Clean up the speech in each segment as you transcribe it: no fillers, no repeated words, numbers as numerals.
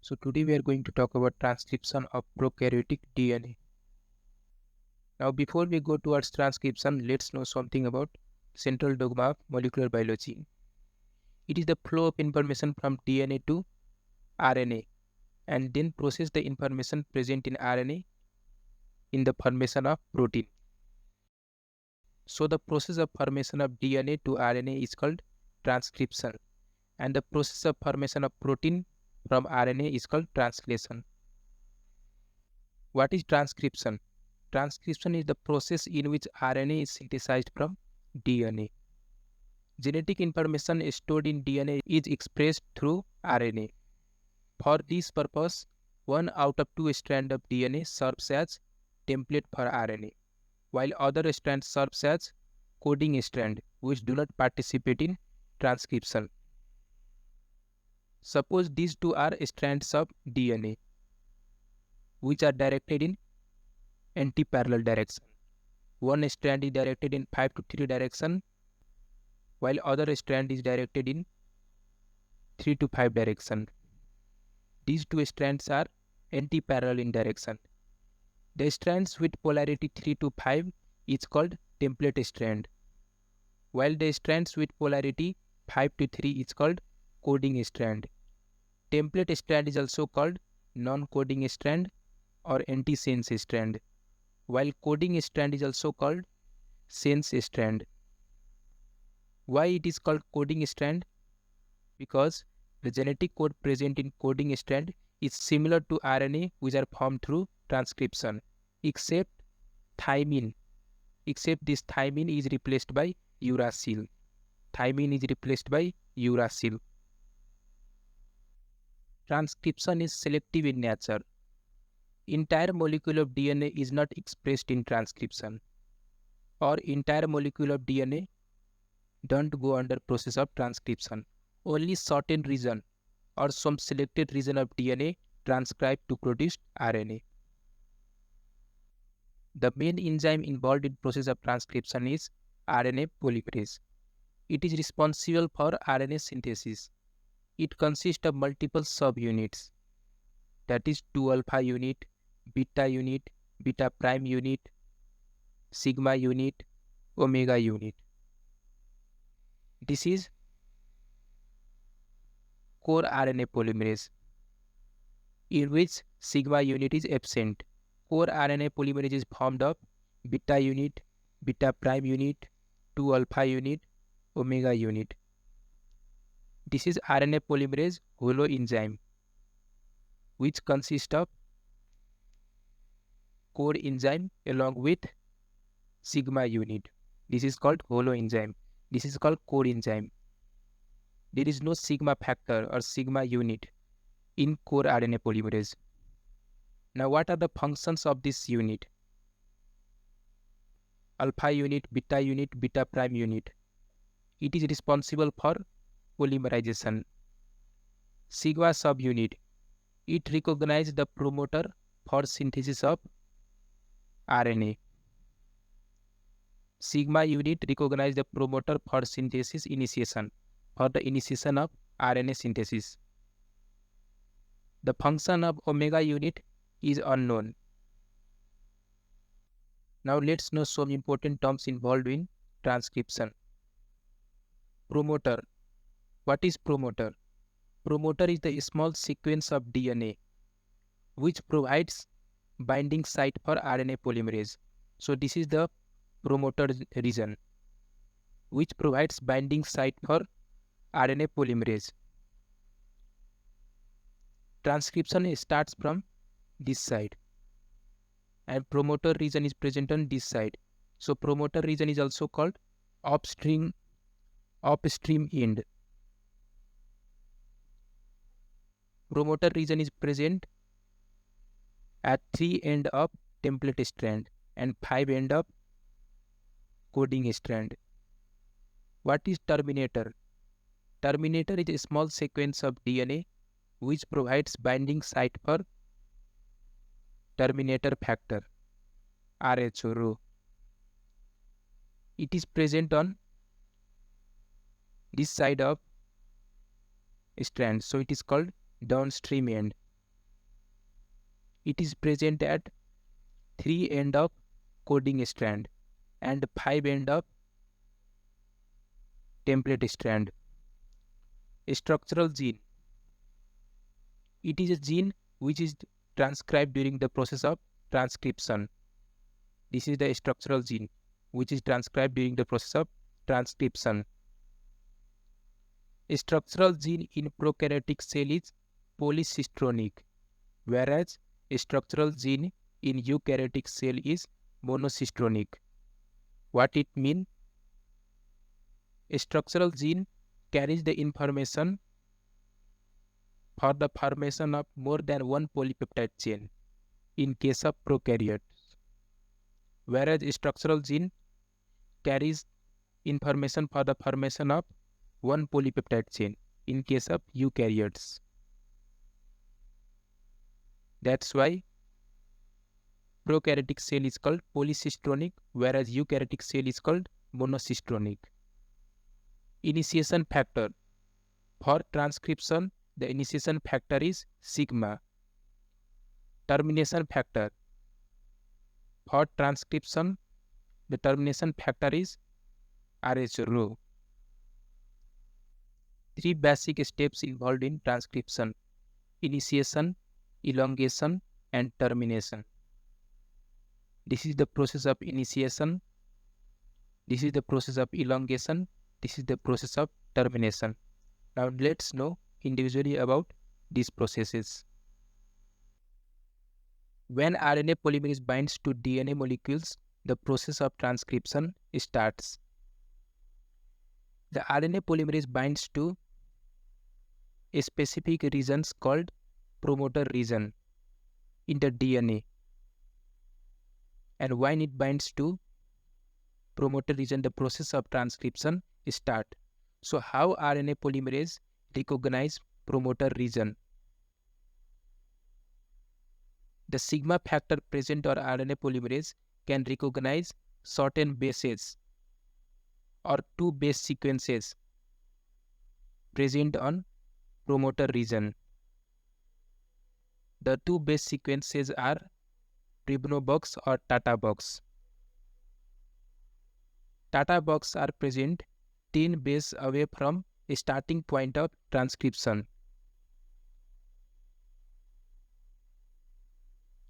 So today we are going to talk about transcription of prokaryotic DNA. Now before we go towards transcription, let's know something about central dogma of molecular biology. It is the flow of information from DNA to RNA and then process the information present in RNA in the formation of protein. So the process of formation of DNA to RNA is called transcription and the process of formation of protein from RNA is called translation. What is transcription? Transcription is the process in which RNA is synthesized from DNA. Genetic information stored in DNA is expressed through RNA. For this purpose, one out of two strands of DNA serves as template for RNA, while other strands serves as coding strand which do not participate in transcription. Suppose these two are strands of DNA which are directed in anti-parallel direction. One strand is directed in 5 to 3 direction while other strand is directed in 3 to 5 direction. These two strands are anti-parallel in direction. The strands with polarity 3 to 5 is called template strand, while the strands with polarity 5 to 3 is called coding strand. Template strand is also called non-coding strand or anti-sense strand, while coding strand is also called sense strand. Why it is called coding strand? Because the genetic code present in coding strand is similar to RNA which are formed through transcription, except this thymine is replaced by uracil. Thymine is replaced by uracil. Transcription is selective in nature. Entire molecule of DNA is not expressed in transcription, or entire molecule of DNA don't go under process of transcription. Only certain region or some selected region of DNA transcribe to produce RNA. The main enzyme involved in process of transcription is RNA polymerase. It is responsible for RNA synthesis. It consists of multiple subunits, that is 2-alpha unit, beta prime unit, sigma unit, omega unit. This is core RNA polymerase, in which sigma unit is absent. Core RNA polymerase is formed of beta unit, beta prime unit, 2-alpha unit, omega unit. This is RNA polymerase holoenzyme, which consists of core enzyme along with sigma unit. This is called holoenzyme. This is called core enzyme. There is no sigma factor or sigma unit in core RNA polymerase. Now, what are the functions of this unit? Alpha unit, beta prime unit. It is responsible for polymerization. Sigma subunit. It recognizes the promoter for synthesis of RNA. Sigma unit recognizes the promoter for synthesis initiation, for the initiation of RNA synthesis. The function of omega unit is unknown. Now let's know some important terms involved in transcription. Promoter. What is promoter? Promoter is the small sequence of DNA which provides binding site for RNA polymerase. So this is the promoter region which provides binding site for RNA polymerase. Transcription starts from this side and promoter region is present on this side. So promoter region is also called upstream end. Promoter region is present at 3 end of template strand and 5 end of coding strand. What is terminator? Terminator is a small sequence of DNA which provides binding site for terminator factor, Rho. It is present on this side of strand, so it is called downstream end. It is present at 3 end of coding strand and 5 end of template strand. A structural gene. It is a gene which is transcribed during the process of transcription. This is the structural gene which is transcribed during the process of transcription. A structural gene in prokaryotic cell is polycistronic, whereas a structural gene in eukaryotic cell is monocistronic. What it means? A structural gene carries the information for the formation of more than one polypeptide chain in case of prokaryotes, whereas a structural gene carries information for the formation of one polypeptide chain in case of eukaryotes. That's why prokaryotic cell is called polycistronic, whereas eukaryotic cell is called monocistronic. Initiation factor. For transcription, the initiation factor is sigma. Termination factor. For transcription, the termination factor is RH rho. 3 basic steps involved in transcription: initiation, elongation, and termination. This is the process of initiation. This is the process of elongation. This is the process of termination. Now let's know individually about these processes. When RNA polymerase binds to DNA molecules, the process of transcription starts. The RNA polymerase binds to a specific region called promoter region in the DNA. And when it binds to promoter region, the process of transcription starts. So how RNA polymerase recognize promoter region? The sigma factor present on RNA polymerase can recognize certain bases or 2 base sequences present on promoter region. The 2 base sequences are Ribno box or Tata box. Tata box are present 10 base away from a starting point of transcription.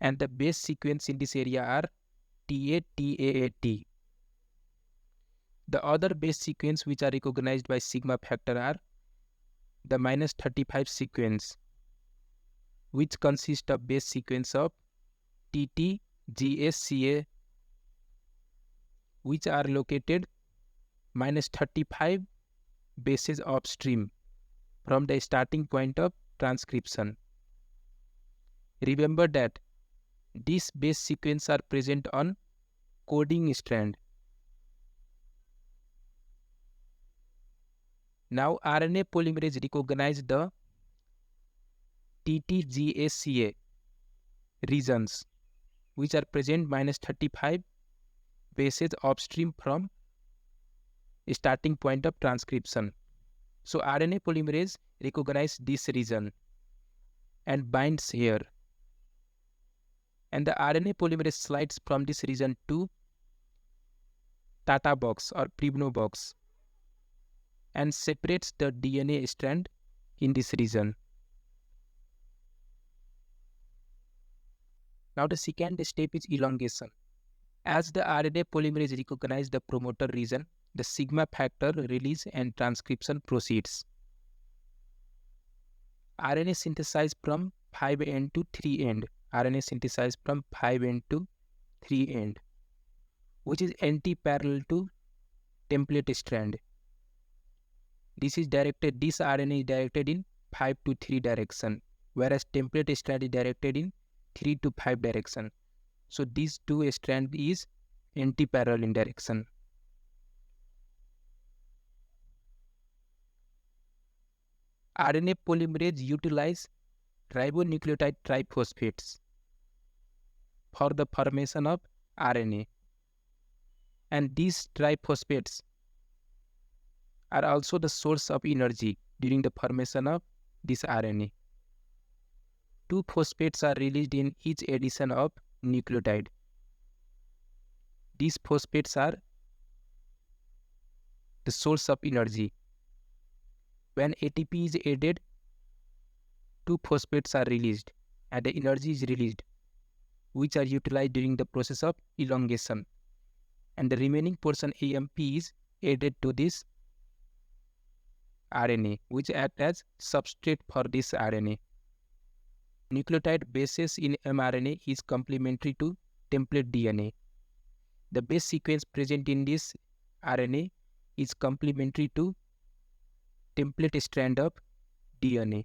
And the base sequence in this area are TA, TAAT. The other base sequence which are recognized by sigma factor are the -35 sequence, which consists of base sequence of TT, GS, CA, which are located -35 bases upstream from the starting point of transcription. Remember that these base sequences are present on coding strand. Now RNA polymerase recognize the TTGACA regions which are present -35 bases upstream from starting point of transcription. So RNA polymerase recognize this region and binds here. And the RNA polymerase slides from this region to Tata box or Pribno box and separates the DNA strand in this region. Now the second step is elongation. As the RNA polymerase recognizes the promoter region, the sigma factor release and transcription proceeds. RNA synthesized from 5 end to 3 end. RNA synthesized from 5 end to 3 end, which is anti-parallel to template strand. This RNA is directed in 5 to 3 direction, whereas template strand is directed in 3 to 5 direction. So these two strand is anti-parallel in direction. RNA polymerase utilize ribonucleotide triphosphates for the formation of RNA. And these triphosphates are also the source of energy during the formation of this RNA. two phosphates are released in each addition of nucleotide. These phosphates are the source of energy. When ATP is added, two phosphates are released and the energy is released, which are utilized during the process of elongation. And the remaining portion AMP is added to this RNA, which act as substrate for this RNA. Nucleotide bases in mRNA is complementary to template DNA. The base sequence present in this RNA is complementary to template strand of DNA.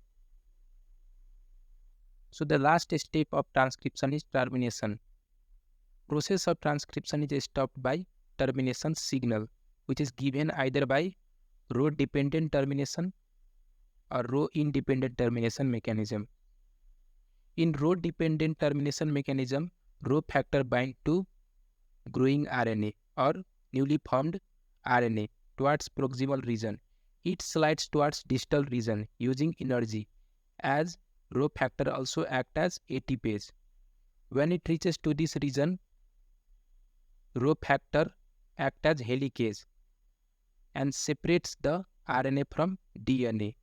So the last step of transcription is termination. Process of transcription is stopped by termination signal, which is given either by row dependent termination or row independent termination mechanism. In row dependent termination mechanism, row factor bind to growing RNA or newly formed RNA towards proximal region. It slides towards distal region using energy, as row factor also act as ATPase. When it reaches to this region, row factor act as helicase and separates the RNA from DNA.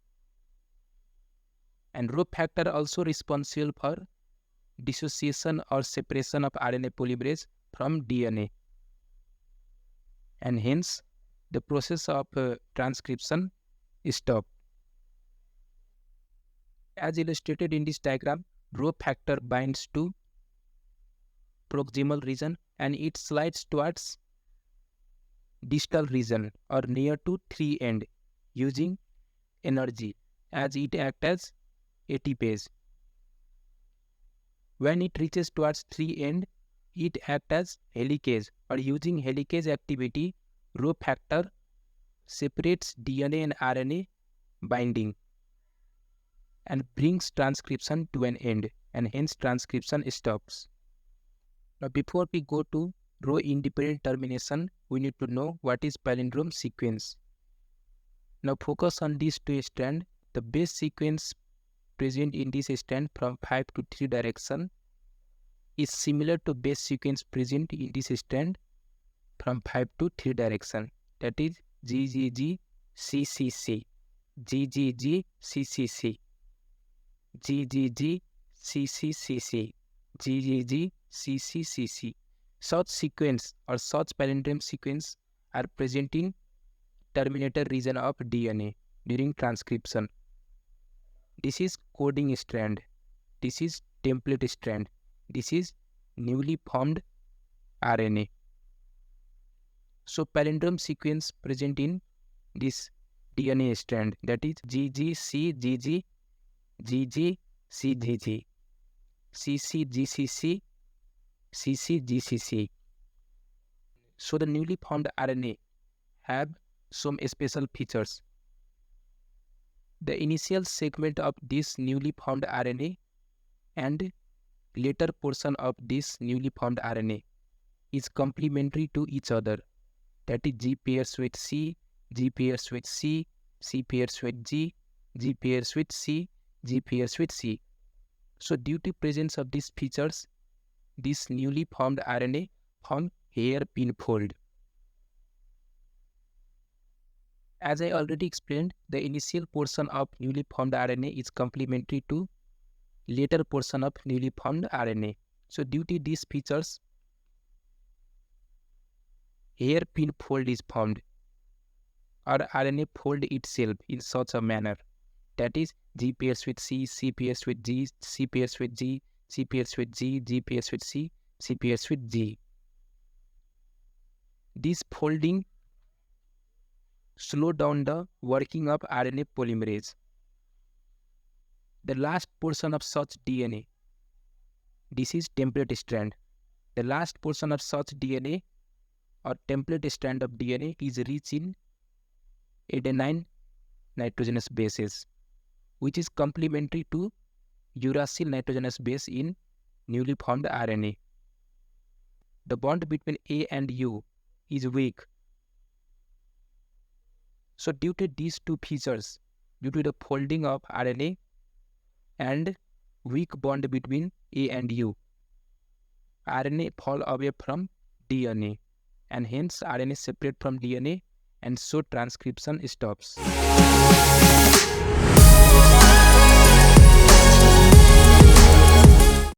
And row factor also responsible for dissociation or separation of RNA polymerase from DNA. And hence, the process of transcription is stopped. As illustrated in this diagram, row factor binds to proximal region and it slides towards distal region or near to 3' end using energy, as it acts as ATPase. When it reaches towards 3' end, it acts as helicase, or using helicase activity, row factor separates DNA and RNA binding and brings transcription to an end, and hence transcription stops. Now before we go to row independent termination, we need to know what is palindrome sequence. Now focus on these two strands. The base sequence present in this strand from 5 to 3 direction is similar to base sequence present in this strand from 5 to 3 direction. That is GGG CCC, GGG CCC, GGG CCCC, GGG CCCC. Such sequence or such palindrome sequence are present in terminator region of DNA during transcription. This is coding strand, this is template strand, this is newly formed RNA. So palindrome sequence present in this DNA strand, that is GGCGG, GGCGG, CCGCC, CCGCC. So the newly formed RNA have some special features. The initial segment of this newly formed RNA and later portion of this newly formed RNA is complementary to each other. That is G pairs with C, G pairs with C, C pairs with G, G pairs with C, G pairs with C. So due to presence of these features, this newly formed RNA form hairpin fold. As I already explained, the initial portion of newly formed RNA is complementary to later portion of newly formed RNA. So due to these features, hairpin fold is formed, or RNA fold itself in such a manner. That is G pairs with C, C pairs with G, C pairs with G, C pairs with G, G pairs with C, C pairs with G. This folding slow down the working of RNA polymerase. The last portion of such DNA, this is template strand. The last portion of such DNA or template strand of DNA is rich in adenine nitrogenous bases, which is complementary to uracil nitrogenous base in newly formed RNA. The bond between A and U is weak. So due to these two features, due to the folding of RNA and weak bond between A and U. RNA fall away from DNA and hence RNA separate from DNA and so transcription stops.